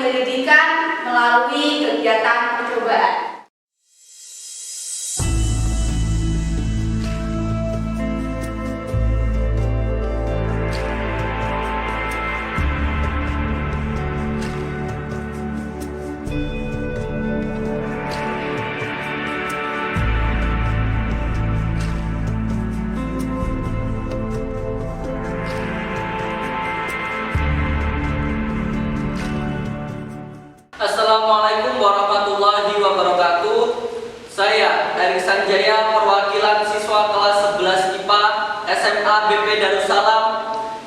penyelidikan melalui kegiatan percobaan. Assalamualaikum warahmatullahi wabarakatuh. Saya Erik Sanjaya, perwakilan siswa kelas 11 IPA SMA BP Darussalam,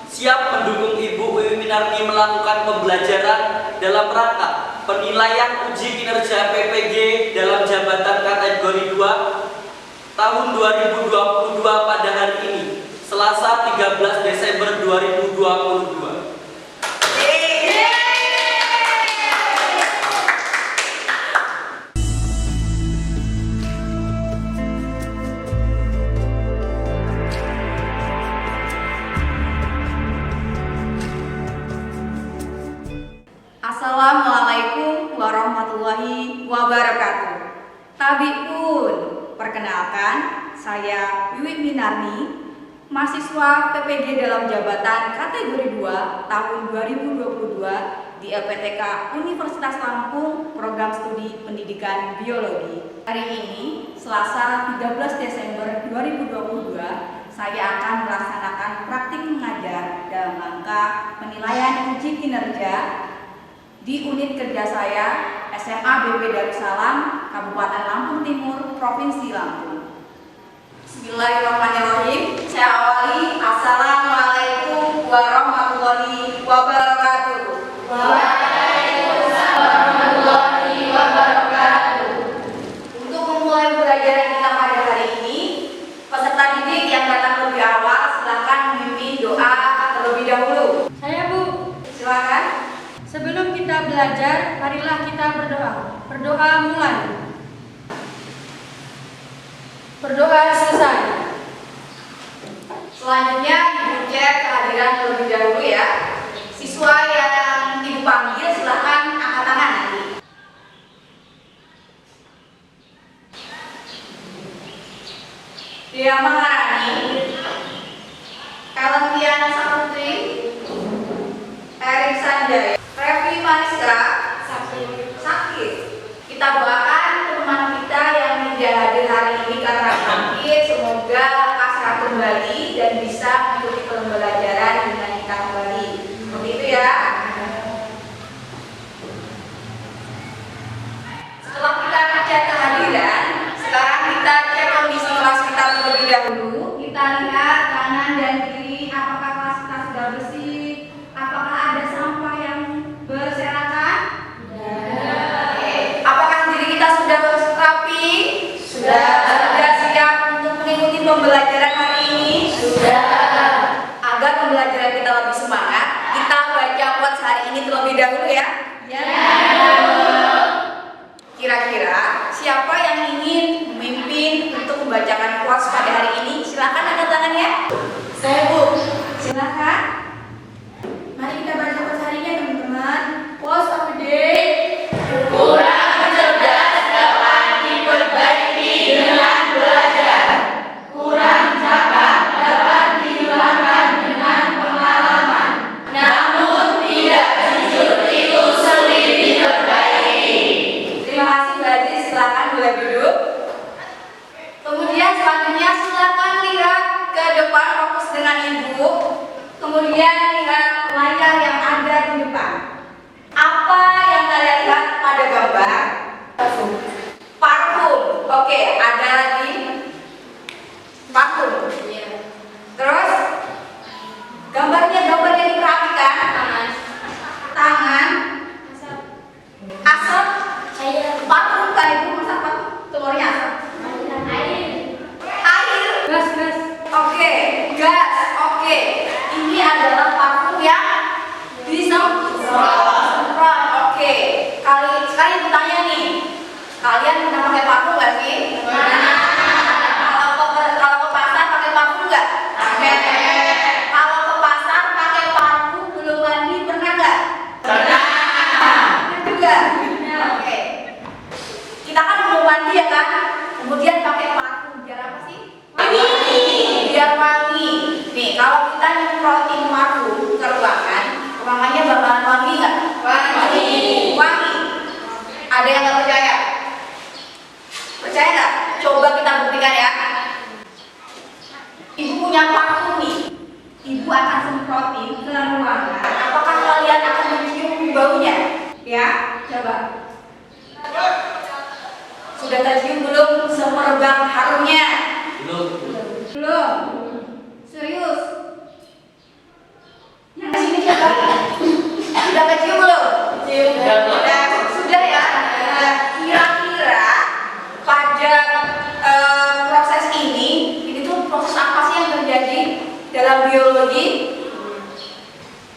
siap mendukung Ibu Wiwi Minarni melakukan pembelajaran dalam rangka penilaian uji kinerja PPG dalam jabatan kategori 2 tahun 2022 pada hari ini, Selasa 13 Desember 2022. Assalamualaikum warahmatullahi wabarakatuh. Tabipun, perkenalkan, saya Wiwi Minarni, mahasiswa PPG dalam jabatan kategori 2 tahun 2022 di LPTK Universitas Lampung, program studi pendidikan biologi. Hari ini, Selasa 13 Desember 2022, saya akan melaksanakan praktik mengajar dalam rangka penilaian uji kinerja di unit kerja saya SMA BP Darussalam, Kabupaten Lampung Timur, Provinsi Lampung. Bismillahirrahmanirrahim. Saya awali. Assalamualaikum warahmatullahi wabarakatuh. Waalaikumsalam warahmatullahi wabarakatuh. Untuk memulai pembelajaran kita pada hari ini, peserta didik yang datang lebih awal silakan memimpin doa terlebih dahulu. Saya Bu. Silakan. Sebelum kita belajar, marilah kita berdoa. Berdoa mulai. Berdoa selesai. Selanjutnya Ibu cek kehadiran terlebih dahulu ya. Siswa yang Ibu panggil silakan angkat tangan nanti. Dia Maharani, Elentiana Saputri, Erik Sanjaya, Revi Mariska, sakit. Kita doakan teman kita yang tidak hadir hari ini karena sakit, semoga lekas sehat kembali dan bisa mengikuti pembelajaran dengan kita kembali. Seperti itu ya. Setelah kita cek kehadiran, sekarang kita cek kondisi kelas kita terlebih dahulu. Kita lihat kanan dan kiri apakah kelas kita sudah bersih, apakah ada sampah yang berserakan? Apakah diri kita sudah rapi? Sudah siap untuk mengikuti pembelajaran hari ini? Sudah. Agar pembelajaran kita lebih semangat, kita baca quotes hari ini terlebih dahulu ya. Kira-kira siapa yang ingin memimpin untuk membacakan quotes pada hari ini? Silakan angkat tangannya. Saya Bu. Silakan. Mari kita baca quotes hari ini teman-teman. Quotes of the day. Kurang cerdas dapat diperbaiki dengan belajar. Kurang cakap dapat dihilangkan dengan pengalaman. Namun tidak jujur itu baunya? Ya, coba. Sudah tercium belum semerbak harumnya? Belum. Serius? Yang di sini siapa? Sudah kecium belum? Sudah ya. Nah, kira-kira pada proses ini tuh proses apa sih yang terjadi dalam biologi?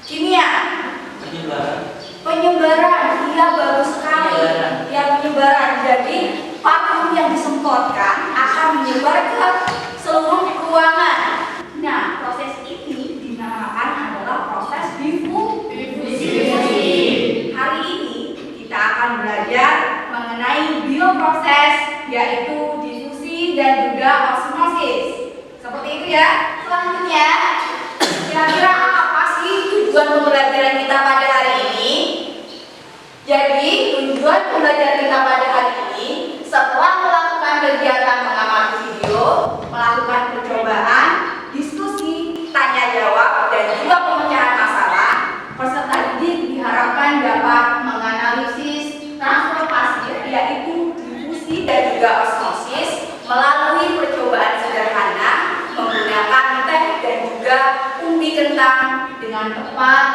Kimia. Penyebaran. Iya, bagus sekali. Ya, penyebaran. Jadi parfum yang disemprotkan akan menyebar ke seluruh ruangan. Nah, proses ini dinamakan adalah proses difusi. Hari ini kita akan belajar mengenai bioproses, yaitu difusi dan juga osmosis. Seperti itu ya. Selanjutnya, kira-kira apa sih tujuan pembelajaran kita pada hari ini? Jadi, tujuan pembelajaran kita pada hari ini, setelah melakukan kegiatan mengamati video, melakukan percobaan, diskusi, tanya jawab, dan juga pemecahan masalah, peserta didik diharapkan dapat menganalisis transfer pasif, yaitu difusi dan juga osmosis, melalui percobaan sederhana menggunakan teh dan juga umbi kentang dengan tepat,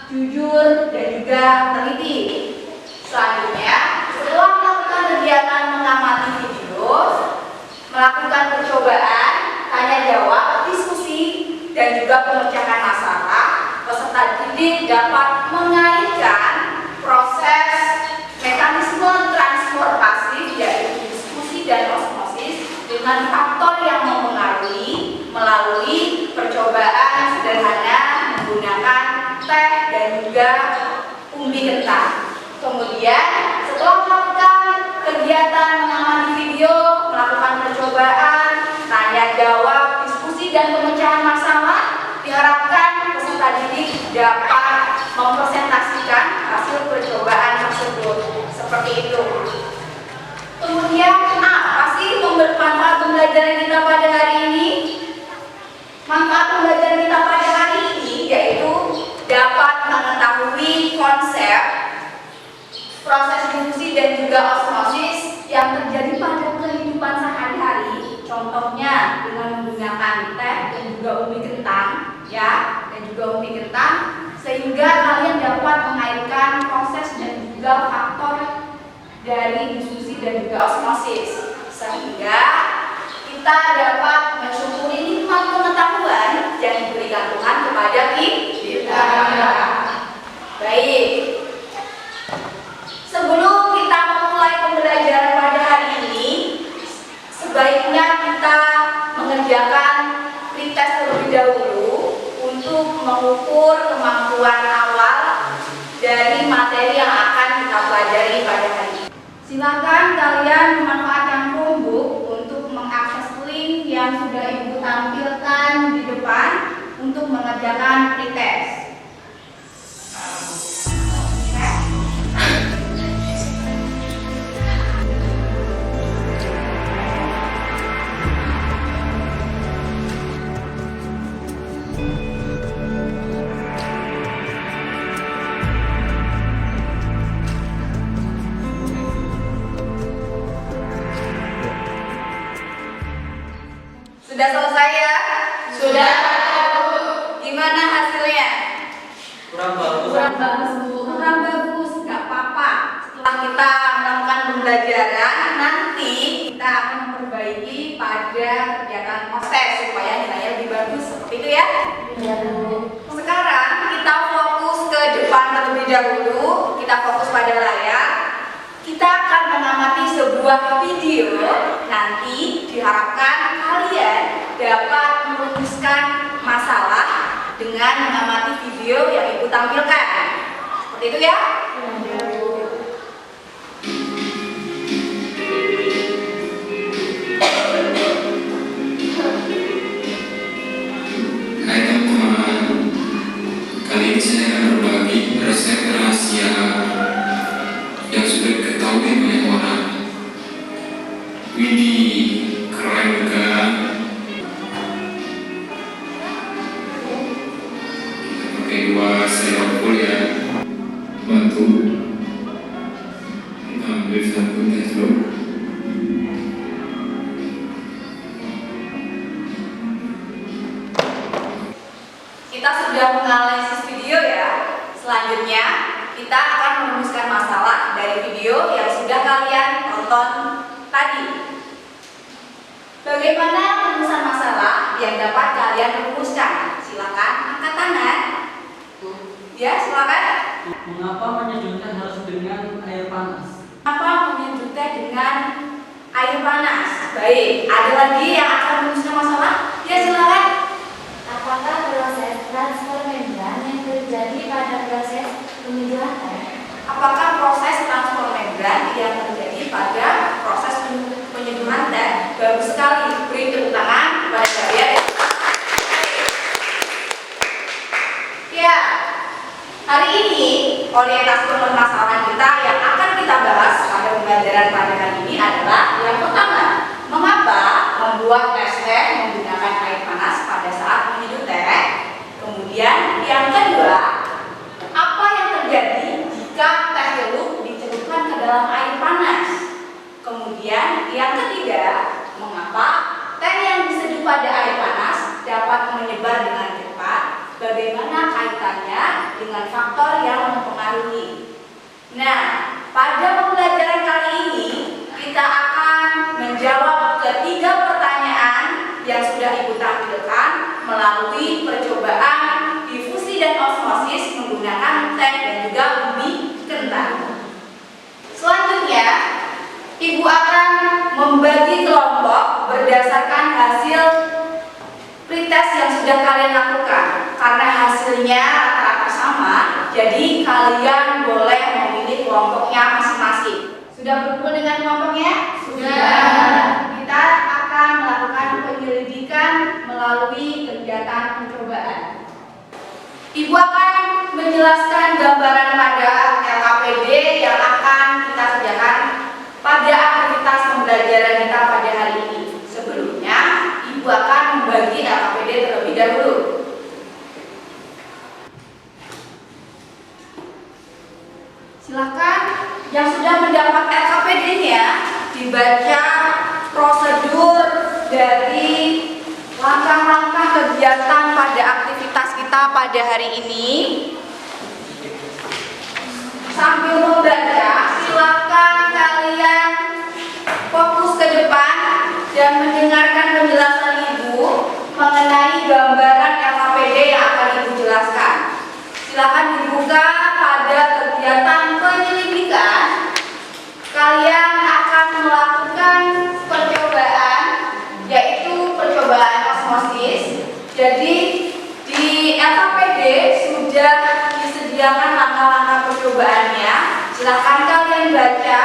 jujur, dan juga teliti. Selanjutnya, setelah melakukan kegiatan mengamati video, melakukan percobaan, tanya jawab, diskusi, dan juga pemecahan masalah, peserta didik dapat mengaitkan proses mekanisme transfer pasif, yaitu diskusi dan osmosis, dengan faktor yang mempengaruhi melalui percobaan sederhana menggunakan teh dan juga umbi kentang. Kemudian, setelah melakukan kegiatan mengamati video, melakukan percobaan, tanya jawab, diskusi, dan pemecahan masalah, diharapkan peserta didik dapat mempresentasikan hasil percobaan tersebut. Seperti itu. Kemudian, apa sih manfaat pembelajaran kita pada hari ini? Manfaat pembelajaran kita pada hari ini yaitu dapat mengetahui konsep proses difusi dan juga osmosis yang terjadi pada kehidupan sehari-hari. Contohnya dengan menggunakan teh dan juga umbi kentang, ya, dan juga umbi kentang, sehingga kalian dapat mengaitkan proses dan juga faktor dari difusi dan juga osmosis, sehingga kita dapat mensyukuri nikmat pengetahuan yang diberikan Tuhan kepada kita. Baik. Sebelum kita memulai pembelajaran pada hari ini, sebaiknya kita mengerjakan pretest terlebih dahulu untuk mengukur kemampuan awal dari materi yang akan kita pelajari pada hari ini. Silakan kalian memanfaatkan Chromebook untuk mengakses link yang sudah Ibu tampilkan di depan untuk mengerjakan pretest. Sudah selesai ya? Sudah. Gimana hasilnya? Kurang bagus. Kurang bagus, Bu. Kurang bagus, nggak apa-apa. Setelah kita melakukan pembelajaran, nanti kita akan memperbaiki pada kegiatan proses supaya nilainya lebih bagus. Seperti itu ya? Iya, Bu. Sekarang kita fokus ke depan terlebih dahulu. Kita fokus pada layar. Kita akan mengamati sebuah video. Nanti diharapkan kalian dapat merumuskan masalah dengan mengamati video yang Ibu tampilkan. Seperti itu ya? Hai teman-teman, kali ini saya akan berbagi resep rahasia yang sudah diketahui banyak orang. Widih, keren kan? Kita pakai 2 sendok full ya. Bantu kita akan merumuskan masalah dari video yang sudah kalian tonton tadi. Bagaimana perumusan masalah yang dapat kalian rumuskan? Silakan angkat tangan. Ya, silakan. Mengapa menyeduh teh harus dengan air panas? Apa menyeduh teh dengan air panas? Baik, ada lagi yang akan merumuskan masalah? Ya, silakan. Apakah proses transfer membran yang terjadi pada proses penyeduhan teh? Apakah proses transfer membran yang terjadi pada proses penyeduhan teh? Bagus sekali. Beri tepuk tangan kepada kalian. Ya, hari ini orientasi permasalahan kita yang akan kita bahas pada pembelajaran pada hari ini adalah yang pertama, mengapa membuat es teh menggunakan air panas pada saat menyeduh teh. Kemudian yang kedua, apa yang terjadi jika teh jeruk dicelupkan ke dalam air panas. Kemudian yang ketiga, mengapa teh yang diseduh pada air panas dapat menyebar dengan cepat. Bagaimana kaitannya dengan faktor yang mempengaruhi. Nah, pada pembelajaran kali ini kita akan menjawab ketiga pertanyaan yang sudah Ibu tampilkan melalui percobaan difusi dan osmosis menggunakan teh dan juga ubi kental. Selanjutnya, Ibu akan membagi kelompok berdasarkan hasil pretest yang sudah kalian lakukan. Karena hasilnya rata-rata sama, jadi kalian boleh memilih kelompoknya masing-masing. Sudah berkumpul dengan kelompoknya? Sudah. Kita akan melakukan penyelidikan melalui kegiatan percobaan. Ibu akan menjelaskan gambaran pada LKPD yang akan kita kerjakan pada aktivitas pembelajaran kita pada hari ini. Sebelumnya, Ibu akan membagi LKPD terlebih dahulu. Silakan yang sudah mendapat LKPD-nya dibaca prosedur dari langkah-langkah kegiatan pada aktivitas kita pada hari ini. Sambil membaca, silakan kalian fokus ke depan dan mendengarkan penjelasan Ibu mengenai gambaran LKPD yang akan Ibu jelaskan. Silakan dibuka pada kegiatan penyelidikan. Kalian akan melakukan percobaan, yaitu percobaan osmosis. Jadi di LKPD sudah disediakan langkah-langkah percobaannya. Silakan kalian baca.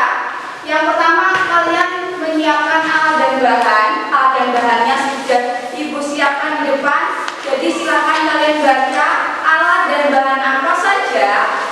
Yang pertama, kalian menyiapkan alat dan bahan. Alat dan bahannya sudah Ibu siapkan di depan. Jadi silakan kalian baca alat dan bahan apa saja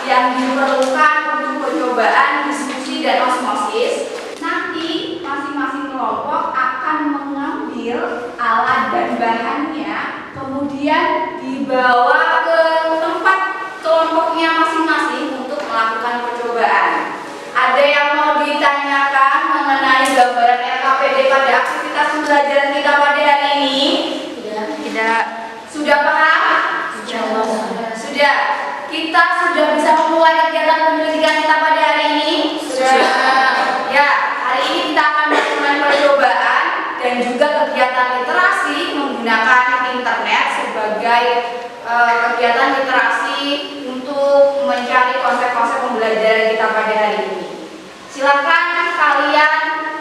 yang diperlukan untuk percobaan diskusi dan osmosis. Nanti masing-masing kelompok akan mengambil alat dan bahannya, kemudian dibawa ke tempat kelompoknya masing-masing untuk melakukan percobaan. Ada yang mau ditanyakan mengenai gambaran LKPD pada aktivitas pembelajaran kita pada hari ini? Tidak. Sudah paham? Sudah. Kita sudah bisa memulai kegiatan penyelidikan kita pada hari ini? Sudah. Ya, hari ini kita akan melakukan percobaan dan juga kegiatan literasi menggunakan internet sebagai kegiatan literasi untuk mencari konsep-konsep pembelajaran kita pada hari ini. Silakan kalian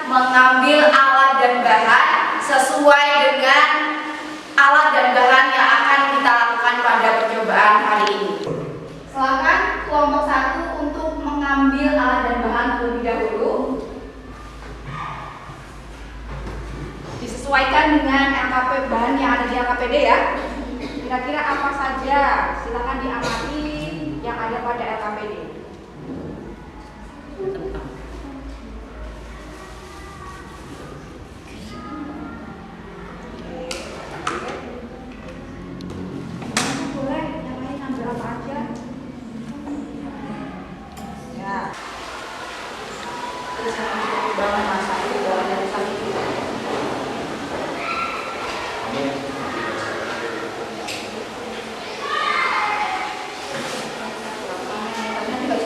mengambil alat dan bahan sesuai dengan alat dan bahan yang akan kita lakukan pada percobaan hari ini. Silakan kelompok 1 untuk mengambil alat dan bahan terlebih dahulu. Disesuaikan dengan bahan yang ada di LKPD ya. Kira-kira apa saja? Silakan diamati yang ada pada LKPD. Boleh, yang lain ambil apa aja. Ya. Terus bangun masa itu, bangun dari saat itu. Ternyata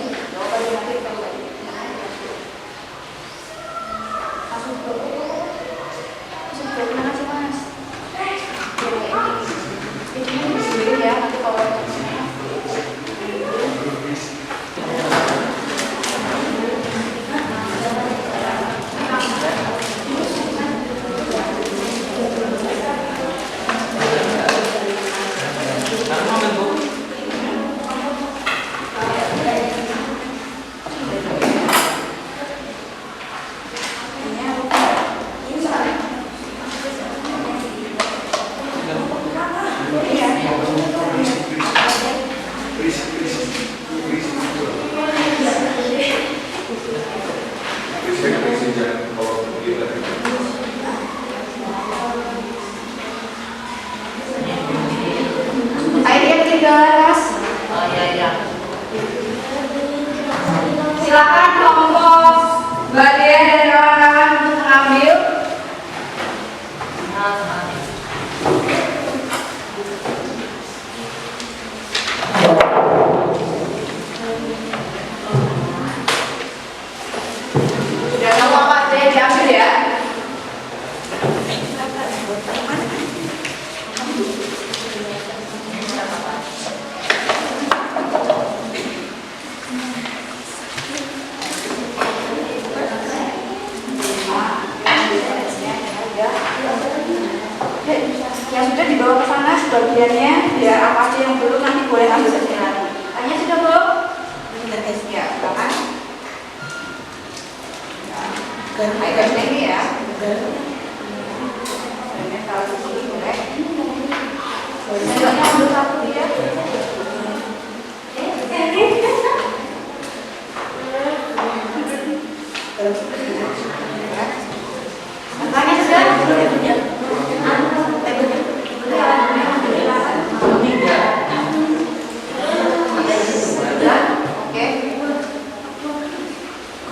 bagiannya, biar apa aja yang belum nanti boleh ambil saja lagi. Tanya sudah belum? Ya, silakan. Ayo ganti ini ya. Ini taruh di sini boleh. Sendoknya ambil satu ya. Tanya sudah? Oke.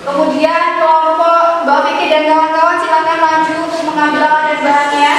Kemudian kelompok Mbak Vicky dan kawan-kawan silakan maju untuk mengambil alat dan bahannya.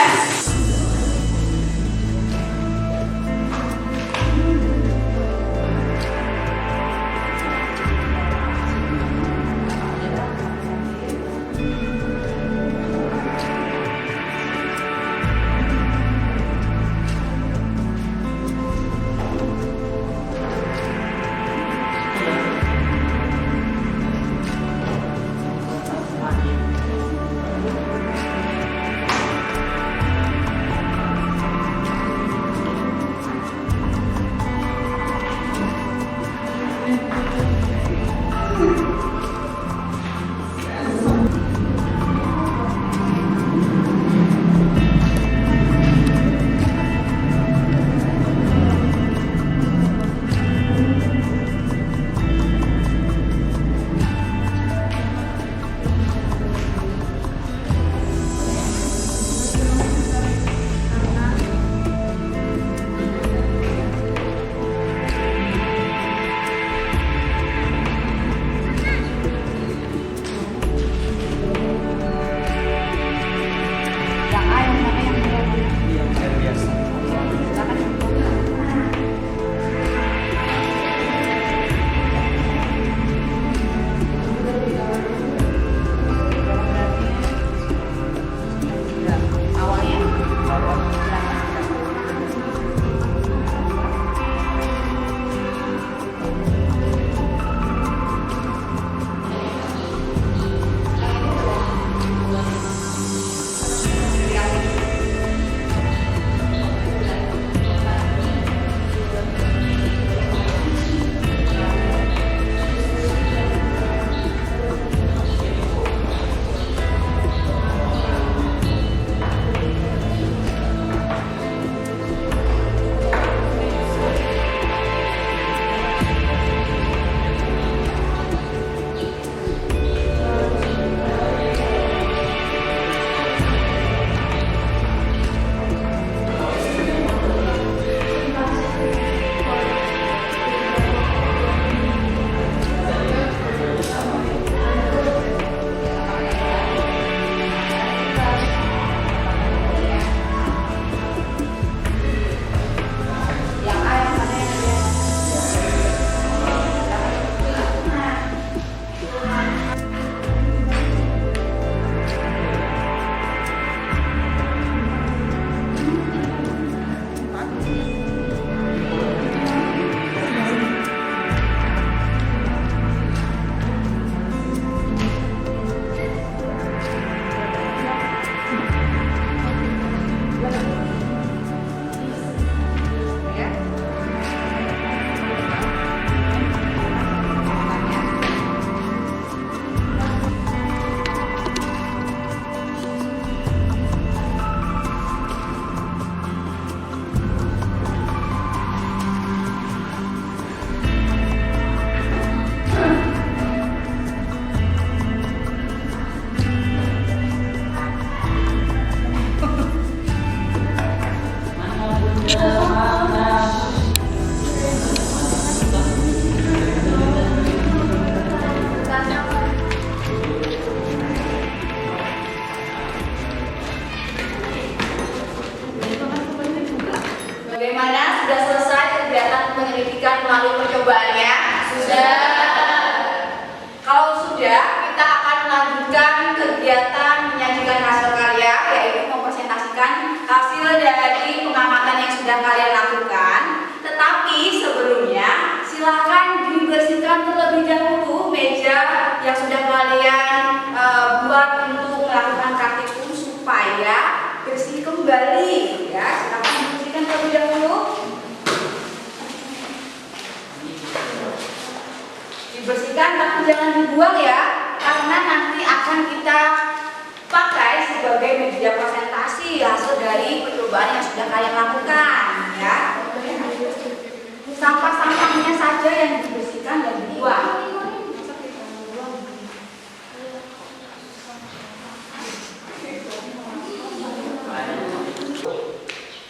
Bagaimana? Sudah selesai kegiatan penyelidikan melalui percobaannya? Sudah. Kalau sudah, kita akan melanjutkan kegiatan menyajikan hasil karya, yaitu mempresentasikan hasil dari pengamatan yang sudah kalian lakukan. Tetapi sebelumnya, silakan dibersihkan terlebih dahulu meja yang sudah kalian buat untuk melakukan praktikum supaya bersih kembali. Ya, silakan dibersihkan terlebih dahulu. dibersihkan tapi jangan dibuang ya, karena nanti akan kita pakai sebagai media presentasi hasil dari percobaan yang sudah kalian lakukan ya. Sampah-sampahnya saja yang dibersihkan dan dibuang.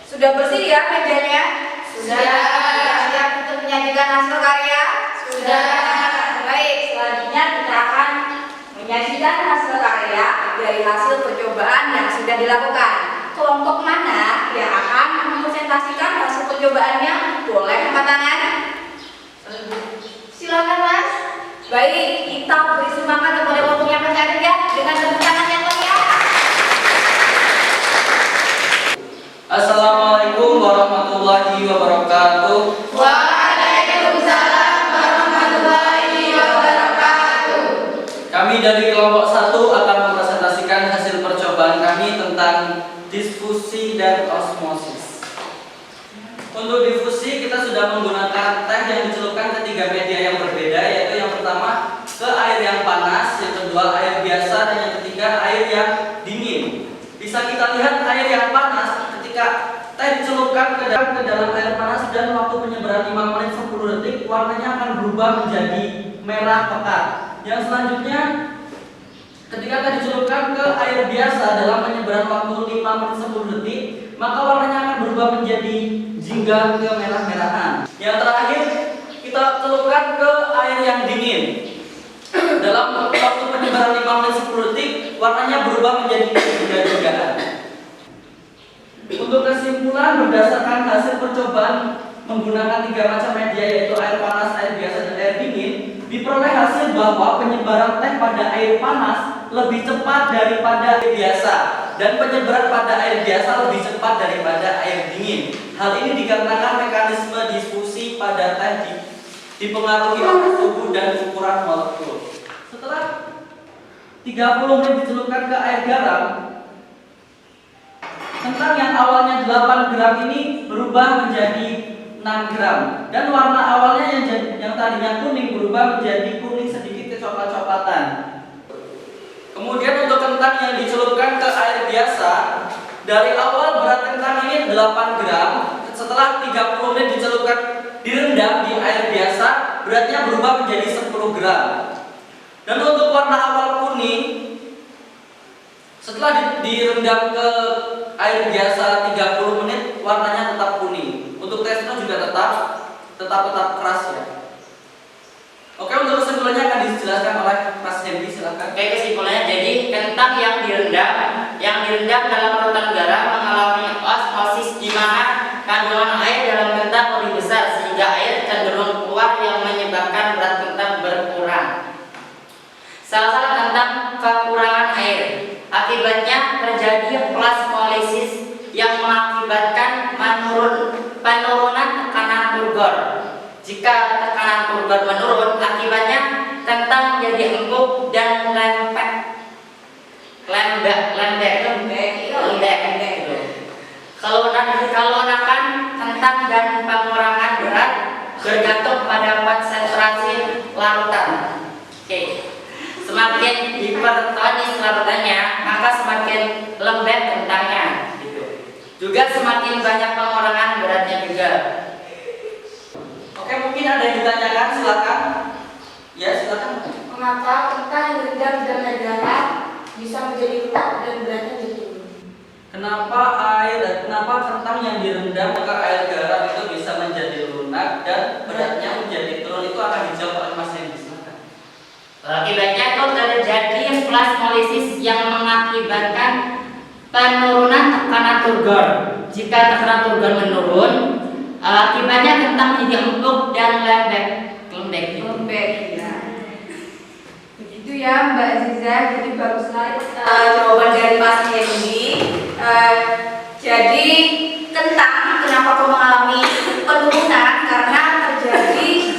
Sudah bersih ya mejanya? Sudah. Siap untuk menyajikan hasil karya? Sudah. Baik, selanjutnya kita akan menyajikan hasil karya dari hasil percobaan yang sudah dilakukan. Kelompok mana yang akan mempresentasikan hasil percobaannya? Boleh angkat tangan? Silakan Mas. Baik, kita beri semangat kepada kelompok yang bertanya ya dengan tepuk tangan yang meriah. Assalamualaikum warahmatullahi wabarakatuh. Waalaikumsalam warahmatullahi wabarakatuh. Kami dari kelompok 1 akan mempresentasikan hasil percobaan kami tentang diffusi dan osmosis. Untuk diffusi kita sudah menggunakan teh yang dicelupkan ke 3 media yang berbeda, yaitu yang pertama ke air yang panas, yang kedua air biasa, dan yang ketiga air yang dingin. Bisa kita lihat air yang panas ketika teh dicelupkan ke dalam air panas dan waktu penyebaran 5 menit 10 detik, warnanya akan berubah menjadi merah pekat. Yang selanjutnya ketika teh dicelupkan ke air biasa dalam penyebaran waktu 5 menit 10 detik, maka warnanya akan berubah menjadi jingga kemerah-merahan. Yang terakhir kita celupkan ke air yang dingin. Dalam waktu penyebaran 5 menit 10 detik, warnanya berubah menjadi jingga-jinggaan. Untuk kesimpulan berdasarkan hasil percobaan menggunakan 3 macam media, yaitu air panas, air biasa, dan air dingin, diperoleh hasil bahwa penyebaran teh pada air panas lebih cepat daripada air biasa, dan penyebaran pada air biasa lebih cepat daripada air dingin. Hal ini dikarenakan mekanisme diffusi pada teh dipengaruhi oleh suhu dan ukuran molekul. Setelah 30 menit dicelupkan ke air garam, kentang yang awalnya 8 gram ini berubah menjadi 6 gram, dan warna awalnya yang tadinya kuning berubah menjadi kuning sedikit kecoklat-coklatan. Kemudian untuk kentang yang dicelupkan ke air biasa, dari awal berat kentang ini 8 gram, setelah 30 menit dicelupkan direndam di air biasa, beratnya berubah menjadi 10 gram. Dan untuk warna awal kuning, setelah direndam ke air biasa 30 menit, warnanya tetap kuning. Untuk teksturnya juga tetap keras ya. Oke, untuk kesimpulannya akan dijelaskan oleh Mas Hendy, silakan. Oke, kesimpulannya jadi kentang yang direndam dalam larutan garam mengalami osmosis, di mana kandungan air dalam kentang lebih besar sehingga air cenderung keluar yang menyebabkan berat kentang berkurang. Salah kentang kekurangan air, akibatnya terjadi plasmolisis yang mengakibatkan penurunan tekanan turgor. Jika tekanan turgor menurun, akibatnya kentang menjadi empuk dan lembek. Kelunakan kentang dan pengurangan berat bergantung pada konsentrasi larutan. Oke. Semakin hipertonis larutannya, maka semakin lembek kentangnya. Juga semakin banyak pengurangan beratnya juga. Oke, mungkin ada yang ditanyakan, silakan. Ya, silakan. Mengapa kentang yang direndam dalam air garam bisa menjadi lunak dan beratnya jadi turun? Kenapa kentang yang direndam ke air garam itu bisa menjadi lunak dan beratnya menjadi turun? Itu akan dijawab oleh Mas Hendy, silakan. Akibatnya itu terjadi plasmolisis yang mengakibatkan penurunan tekanan turgor. Jika tekanan turgor menurun, akibatnya kentang menjadi empuk dan lembek Ya. Begitu ya Mbak Ziza, jadi bagus sekali jawaban dari Mas Hendy. Jadi kentang kenapa kok mengalami penurunan? Karena terjadi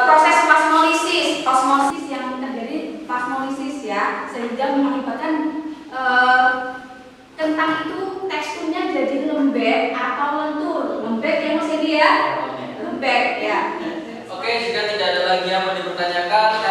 proses plasmolisis, osmosis yang terjadi plasmolisis ya, sehingga mengakibatkan kentang itu teksturnya jadi lembek atau lentur. Lembek ya Mas Hendy ya? Lembek ya. Oke, jika tidak ada lagi yang mau dipertanyakan,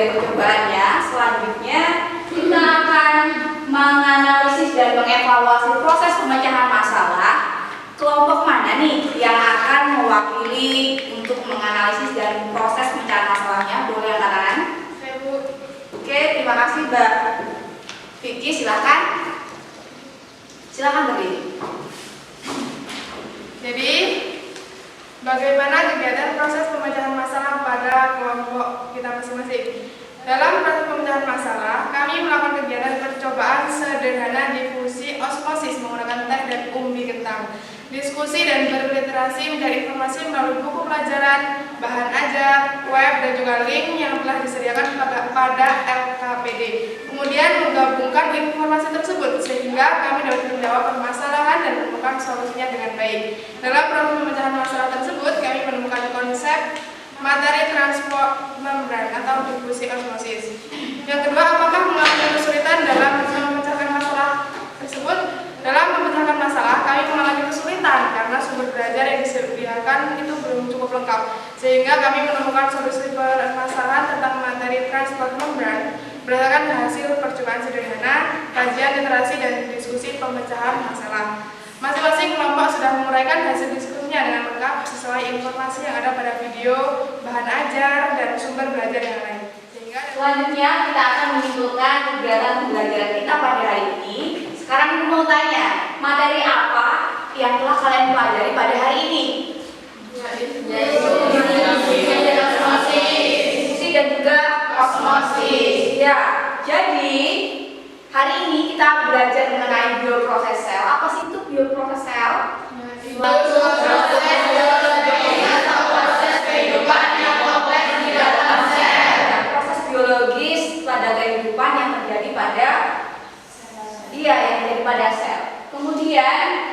dari percobaannya, selanjutnya kita akan menganalisis dan mengevaluasi proses pemecahan masalah. Kelompok mana nih yang akan mewakili untuk menganalisis dan proses pemecahan masalahnya? Boleh angkat tangan? Saya, Bu. Oke, terima kasih Mbak Vicky, silakan. Silakan berdiri. Jadi, bagaimana kegiatan proses pemecahan masalah pada kelompok kita masing-masing? Dalam proses pemecahan masalah, kami melakukan kegiatan percobaan sederhana difusi osmosis menggunakan teh dan umbi kentang. Diskusi dan berliterasi mencari informasi melalui buku pelajaran, bahan ajar, web, dan juga link yang telah disediakan pada LKPD. Kemudian menggabungkan informasi tersebut sehingga kami dapat menjawab permasalahan dan menemukan solusinya dengan baik. Dalam proses pemecahan masalah tersebut, kami menemukan konsep materi transport membran atau difusi osmosis. Yang kedua, apakah mengalami kesulitan dalam memecahkan masalah tersebut? Dalam memecahkan masalah, kami mengalami kesulitan karena sumber belajar yang disediakan itu belum cukup lengkap, sehingga kami menemukan solusi permasalahan tentang materi transport membran berdasarkan hasil percobaan sederhana, kajian literasi dan diskusi pemecahan masalah. Masing-masing kelompok sudah menguraikan hasil diskusinya dengan lengkap sesuai informasi yang ada pada video, bahan ajar, dan sumber belajar yang lain. Selanjutnya kita akan menyimpulkan kegiatan pembelajaran kita pada hari ini. Sekarang aku mau tanya, materi apa yang telah kalian pelajari pada hari ini? Diskusi dan juga osmosis. Ya, jadi hari ini kita belajar mengenai bioproses sel. Apa sih itu bioproses sel? Proses kehidupan yang kompleks di dalam sel. Proses biologis pada kehidupan yang terjadi pada sel. Kemudian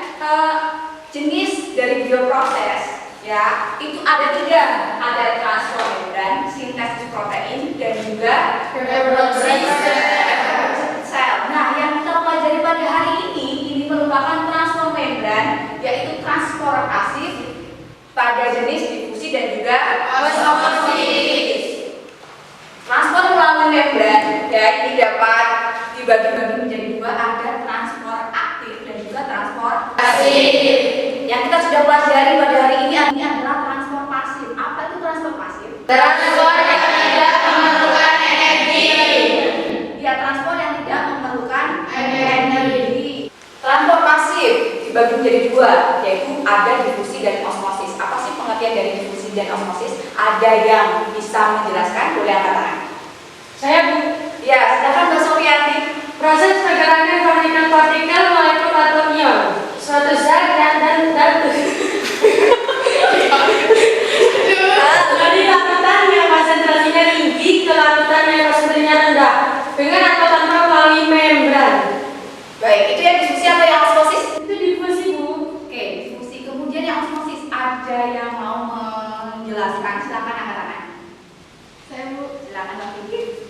jenis dari bioproses ya itu ada 3, ada transport membran, sintesis protein, dan juga reproduksi sel. Nah, yang kita pelajari pada hari ini merupakan transport membran, yaitu transport pasif pada jenis difusi dan juga osmosis. Transport melalui membran ya ini dapat dibagi-bagi menjadi 2, ada transport aktif dan juga transport pasif. Yang kita sudah pelajari pada hari ini adalah transport pasif. Apa itu transport pasif? Transport yang tidak memerlukan energi. Ya, transport yang tidak memerlukan energi. Transport pasif dibagi menjadi 2, yaitu ada difusi dan osmosis. Apa sih pengertian dari difusi dan osmosis? Ada yang bisa menjelaskan? Boleh angkat tangan. Saya, Bu. Ya, silakan Mbak Sofianti. Proses pergerakan partikel-partikel molekul atau ion suatu zat dan datu. Dari larutan yang konsentrasinya tinggi ke larutan yang konsentrasinya rendah, dengan atau tanpa melalui membran. Baik, itu yang difusi atau yang osmosis? Itu difusi, Bu. Oke, difusi. Kemudian yang osmosis, ada yang mau menjelaskan? Silakan angkat tangan. Saya, Bu. Silakan Mbak Vicky.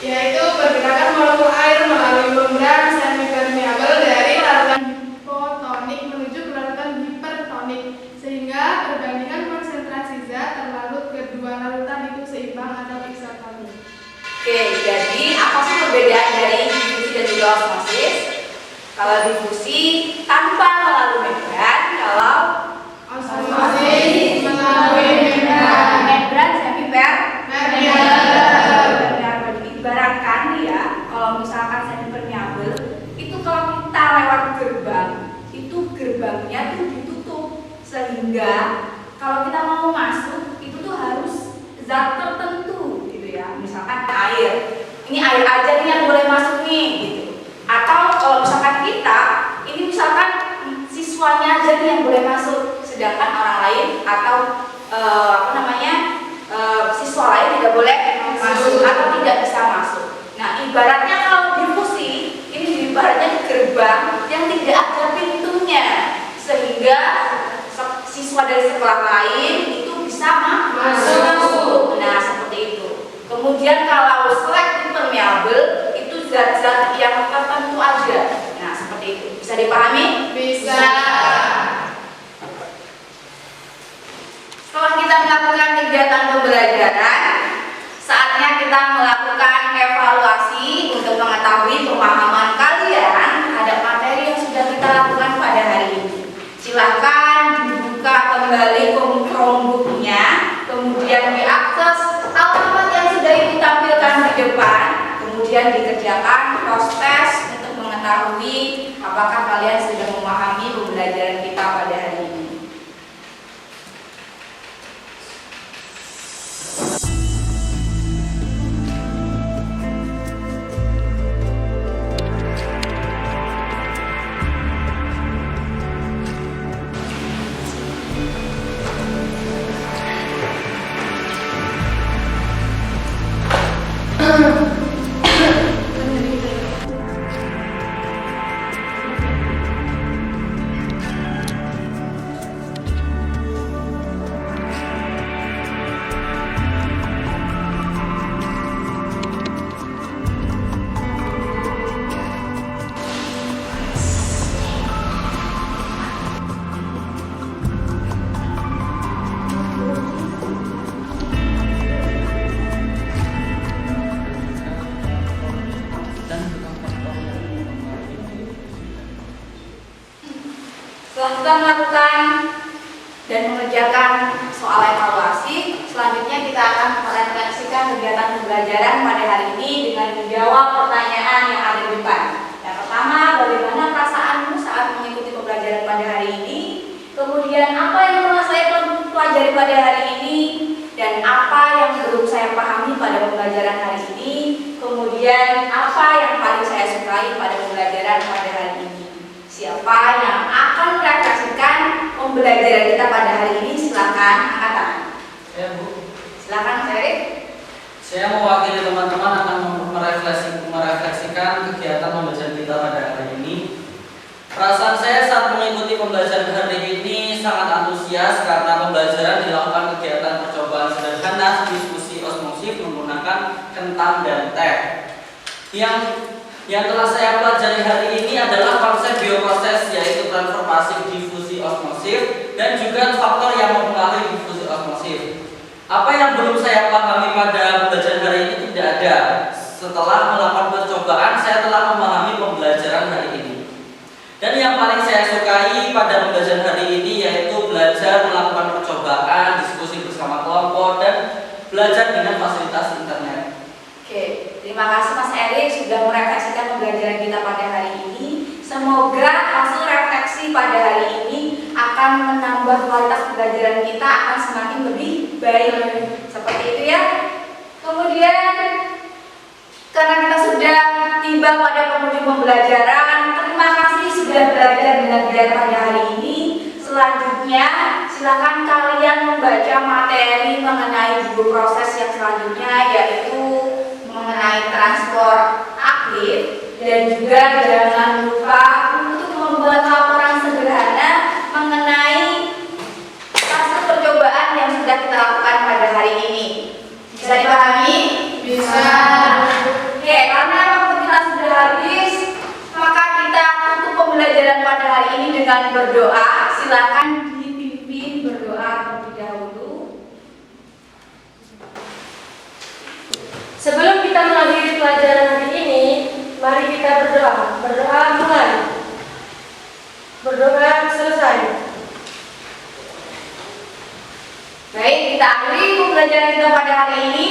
Yaitu pergerakan molekul air melalui membran semipermeabel dari larutan hipotonik menuju ke larutan hipertonik, sehingga perbandingan konsentrasi zat terlarut kedua larutan itu seimbang atau isotonik. Oke, jadi apa sih perbedaan dari difusi dan juga osmosis? Kalau difusi tanpa melalui membran, kalau Osmosis melalui membran. membran semipermeabel. Ibaratkan ya, kalau misalkan semipermeabel itu kalau kita lewat gerbang, itu gerbangnya tuh ditutup sehingga kalau kita mau masuk itu tuh harus zat tertentu gitu ya. Misalkan air, ini air aja nih yang boleh masuk nih gitu. Atau kalau misalkan kita, ini misalkan siswanya aja nih yang boleh masuk, sedangkan orang lain atau siswa lain tidak boleh masuk atau tidak bisa masuk. Nah, ibaratnya kalau difusi, ini ibaratnya gerbang yang tidak ada pintunya, sehingga siswa dari sekolah lain itu bisa masuk. Nah, seperti itu. Kemudian kalau selektif permeabel itu zat-zat yang tertentu aja. Nah, seperti itu. Bisa dipahami? Bisa. Setelah kita melakukan kegiatan pembelajaran, saatnya kita melakukan proses untuk mengetahui apakah kalian sudah memahami pembelajaran kita pada hari ini. Setelah kita melakukan dan mengerjakan soal evaluasi, selanjutnya kita akan merefleksikan kegiatan pembelajaran pada hari ini dengan menjawab pertanyaan yang ada di depan. Yang pertama, bagaimana perasaanmu saat mengikuti pembelajaran pada hari ini? Kemudian, apa yang pernah saya pelajari pada hari ini? Dan apa yang belum saya pahami pada pembelajaran hari ini? Kemudian, apa yang paling saya sukai pada pembelajaran pada hari ini? Siapa yang akan merefleksikan pembelajaran kita pada hari ini? Silakan angkat tangan. Saya, Bu. Silakan Mas Erik. Saya mewakili teman-teman akan merefleksikan kegiatan pembelajaran kita pada hari ini. Perasaan saya saat mengikuti pembelajaran hari ini sangat antusias karena pembelajaran dilakukan kegiatan percobaan sederhana diskusi osmosis menggunakan kentang dan teh. Yang telah saya pelajari hari ini adalah konsep bioproses, yaitu transformasi difusi osmosis dan juga faktor yang mempengaruhi difusi osmosis. Apa yang belum saya pahami pada pembelajaran hari ini tidak ada. Setelah melakukan percobaan, saya telah memahami pembelajaran hari ini. Dan yang paling saya sukai pada pembelajaran hari ini yaitu belajar melakukan percobaan, diskusi bersama kelompok, dan belajar dengan fasilitas internet. Oke, terima kasih Mas Erik sudah merefleksikan pembelajaran kita pada hari ini. Semoga hasil refleksi pada hari ini akan menambah kualitas pembelajaran kita akan semakin lebih baik. Seperti itu ya. Kemudian karena kita sudah tiba pada penghujung pembelajaran, terima kasih sudah belajar dengan giat pada hari ini. Selanjutnya, silakan kalian membaca materi mengenai buku proses yang selanjutnya, yaitu mengenai transport aktif, dan juga jangan lupa untuk membuat laporan sederhana mengenai hasil percobaan yang sudah kita lakukan pada hari ini. Bisa dipahami? Bisa. Oke, karena waktu kita sudah habis, maka kita tutup pembelajaran pada hari ini dengan berdoa. Silakan dipimpin berdoa terlebih dahulu. Sebelum kita mengakhiri pelajaran hari ini, mari kita berdoa. Berdoa mulai. Berdoa selesai. Baik, kita akhiri pembelajaran kita pada hari ini.